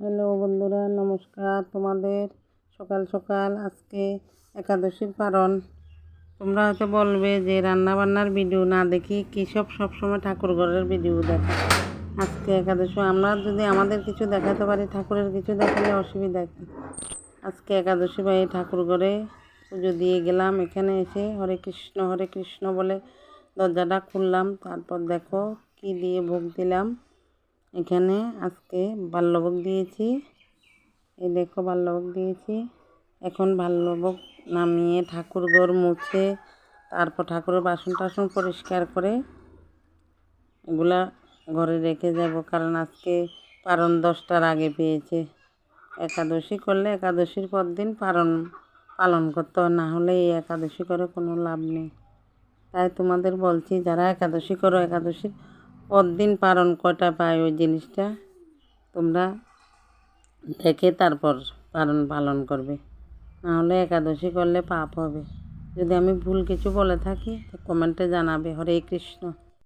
Hello বন্ধুরা, নমস্কার। তোমাদের সকাল সকাল আজকে একাদশীর পারণ। তোমরা হয়তো বলবে যে রান্নাবান্নার ভিডিও না দেখি কী সবসময় ঠাকুর ঘরের ভিডিও দেখা। আজকে একাদশী, আমরা যদি আমাদের কিছু দেখাতে পারি, ঠাকুরের কিছু দেখালে অসুবিধা কী? আজকে একাদশী ভাই ঠাকুর ঘরে পুজো দিয়ে গেলাম। এখানে এসে হরে কৃষ্ণ বলে দরজাটা খুললাম। তারপর দেখো কি দিয়ে ভোগ দিলাম। এখানে আজকে বাল্যভোগ দিয়েছি। এই দেখো বাল্যভোগ দিয়েছি। এখন বাল্যভোগ নামিয়ে ঠাকুর ঘর মুছে তারপর ঠাকুরের বাসন টাসন পরিষ্কার করে এগুলা ঘরে রেখে যাব, কারণ আজকে পারণ 10টার আগে পেয়েছে। একাদশী করলে একাদশীর পর দিন পালন করতে হয়, না হলে এই একাদশী করে কোনো লাভ নেই। তাই তোমাদের বলছি, যারা একাদশী করো, একাদশীর পর দিন পালন কয়টা পায় ওই জিনিসটা তোমরা দেখে তারপর পালন করবে, নাহলে একাদশী করলে পাপ হবে। যদি আমি ভুল কিছু বলে থাকি তো কমেন্টে জানাবে। হরে কৃষ্ণ।